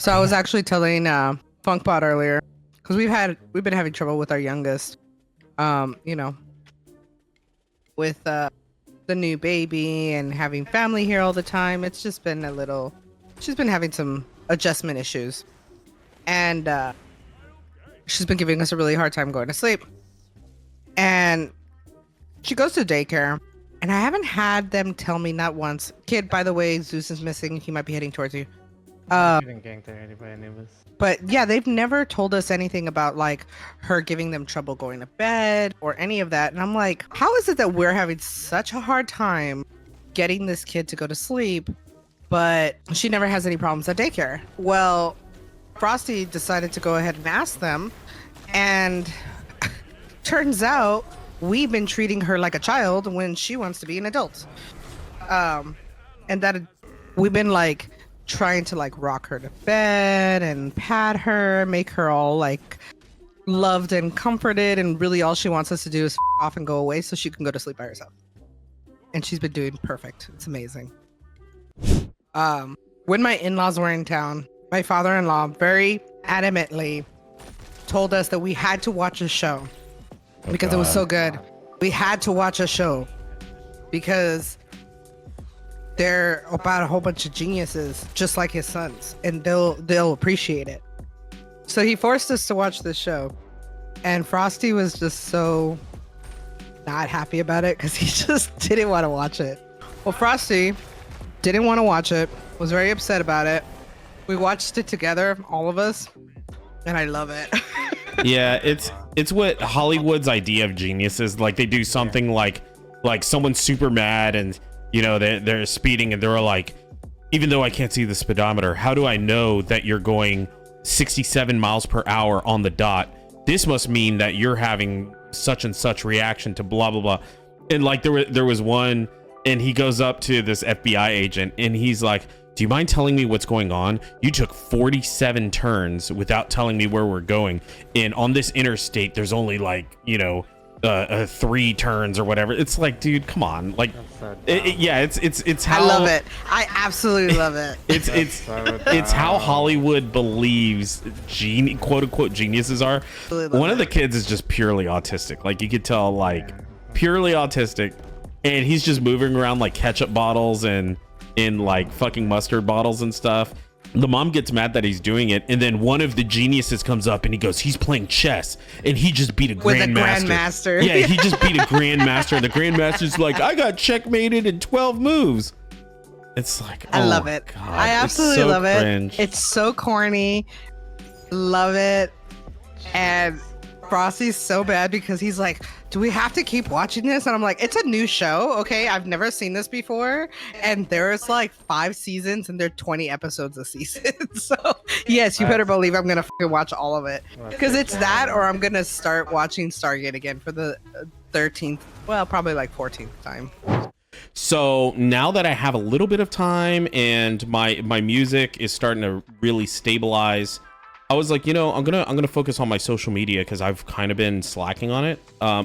So I was actually telling Funkbot earlier because we've been having trouble with our youngest, you know, with the new baby and having family here all the time. It's just been a little. She's been having some adjustment issues, and she's been giving us a really hard time going to sleep. And she goes to daycare, and I haven't had them tell me not once. Kid, by the way, Zeus is missing. He might be heading towards you. But yeah, they've never told us anything about like her giving them trouble going to bed or any of that. And I'm like, how is it that we're having such a hard time getting this kid to go to sleep, but she never has any problems at daycare? Well, Frosty decided to go ahead and ask them, and turns out we've been treating her like a child when she wants to be an adult. And that we've been like trying to like rock her to bed and pat her, make her all like loved and comforted, and really all she wants us to do is off and go away so she can go to sleep by herself. And she's been doing perfect. It's amazing. When my in-laws were in town, my father-in-law very adamantly told us that we had to watch a show because it was so good. We had to watch a show because they're about a whole bunch of geniuses, just like his sons, and they'll appreciate it. So he forced us to watch this show, and Frosty was just so not happy about it because he just didn't want to watch it. Well, Frosty didn't want to watch it, was very upset about it. We watched it together, all of us, and I love it. Yeah, it's what Hollywood's idea of genius is. Like, they do something like someone's super mad and, you know, they're speeding and they're like, even though I can't see the speedometer, how do I know that you're going 67 miles per hour on the dot? This must mean that you're having such and such reaction to blah, blah, blah. And like there was one, and he goes up to this FBI agent and he's like, do you mind telling me what's going on? You took 47 turns without telling me where we're going. And on this interstate, there's only like, you know, 3 turns or whatever. It's like, dude, come on. Like, yeah, it's how I love it. I absolutely love it. It's how Hollywood believes quote unquote geniuses are. One of the kids is just purely autistic. Like, you could tell, like, purely autistic, and he's just moving around like ketchup bottles and in like fucking mustard bottles and stuff. The mom gets mad that he's doing it, and then one of the geniuses comes up and he goes, he's playing chess, and he just beat a grandmaster. Yeah, he just beat a grandmaster, and the grandmaster's like, I got checkmated in 12 moves. It's like, I love it. God, I absolutely love cringe. it. It's so corny. Love it. And Frosty's so bad because he's like, do we have to keep watching this? And I'm like, it's a new show, okay? I've never seen this before. And there's like 5 seasons and there are 20 episodes a season. So yes, you better believe I'm gonna fucking watch all of it. Because it's that, or I'm gonna start watching Stargate again for the 13th, well, probably like 14th time. So now that I have a little bit of time and my music is starting to really stabilize, I was like, you know, I'm gonna focus on my social media because I've kind of been slacking on it,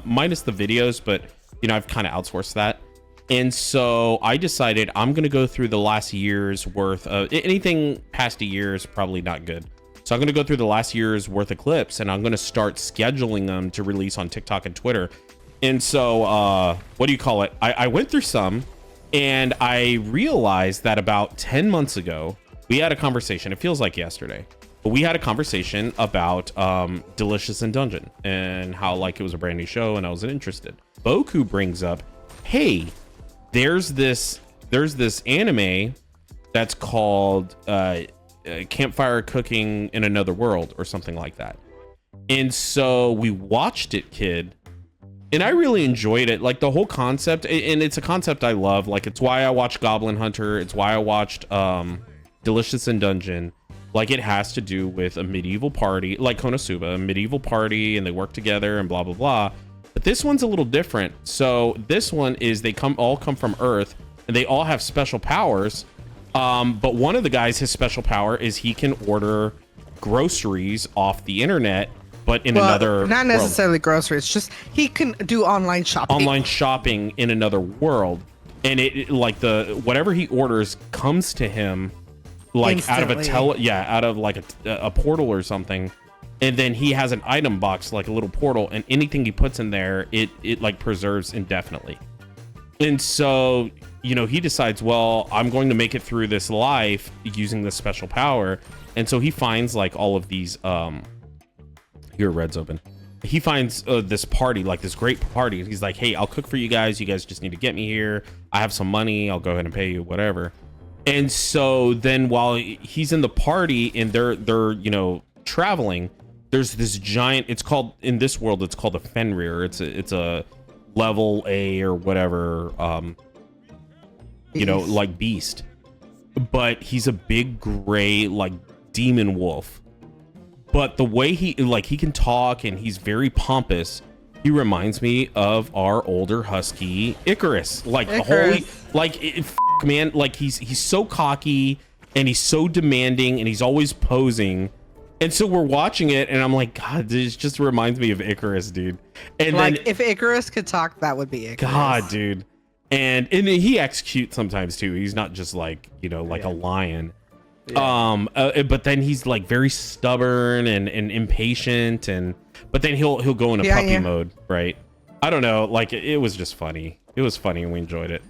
minus the videos, but you know, I've kind of outsourced that. And so I decided I'm gonna go through the last year's worth of anything past a year is probably not good. So I'm gonna go through the last year's worth of clips, and I'm gonna start scheduling them to release on TikTok and Twitter. And so what do you call it? I went through some, and I realized that about 10 months ago we had a conversation. It feels like yesterday. But we had a conversation about Delicious in Dungeon and how like it was a brand new show and I wasn't interested. Boku brings up, hey, there's this anime that's called Campfire Cooking in Another World or something like that. And so we watched it, kid, and I really enjoyed it. Like, the whole concept, and it's a concept I love. Like, it's why I watched Goblin Hunter. It's why I watched Delicious in Dungeon. Like, it has to do with a medieval party, like Konosuba, a medieval party, and they work together and blah, blah, blah. But this one's a little different. So this one is they all come from Earth, and they all have special powers. But one of the guys, his special power is he can order groceries off the internet, but in another not necessarily world. Groceries, just he can do online shopping. Online shopping in another world. And it like whatever he orders comes to him like out of Instantly. out of like a portal or something. And then he has an item box, like a little portal, and anything he puts in there, it like preserves indefinitely. And so, you know, he decides, well, I'm going to make it through this life using this special power. And so he finds like all of these, here, Red's open. He finds this party, like this great party. He's like, hey, I'll cook for you guys. You guys just need to get me here. I have some money. I'll go ahead and pay you, whatever. And so then while he's in the party and they're, you know, traveling, there's this giant, it's called, in this world, it's called a Fenrir. It's a level A or whatever, you know, like beast. But he's a big gray, like demon wolf. But the way he can talk and he's very pompous. He reminds me of our older husky Icarus. Like holy, like man, like he's so cocky and he's so demanding and he's always posing. And so we're watching it and I'm like, God, this just reminds me of Icarus, dude. And like then, if Icarus could talk, that would be Icarus. God, dude. And he executes sometimes too. He's not just like, you know, like a lion. Yeah. But then he's like very stubborn and impatient, but then he'll go into puppy mode, right? I don't know, like it was just funny. It was funny and we enjoyed it.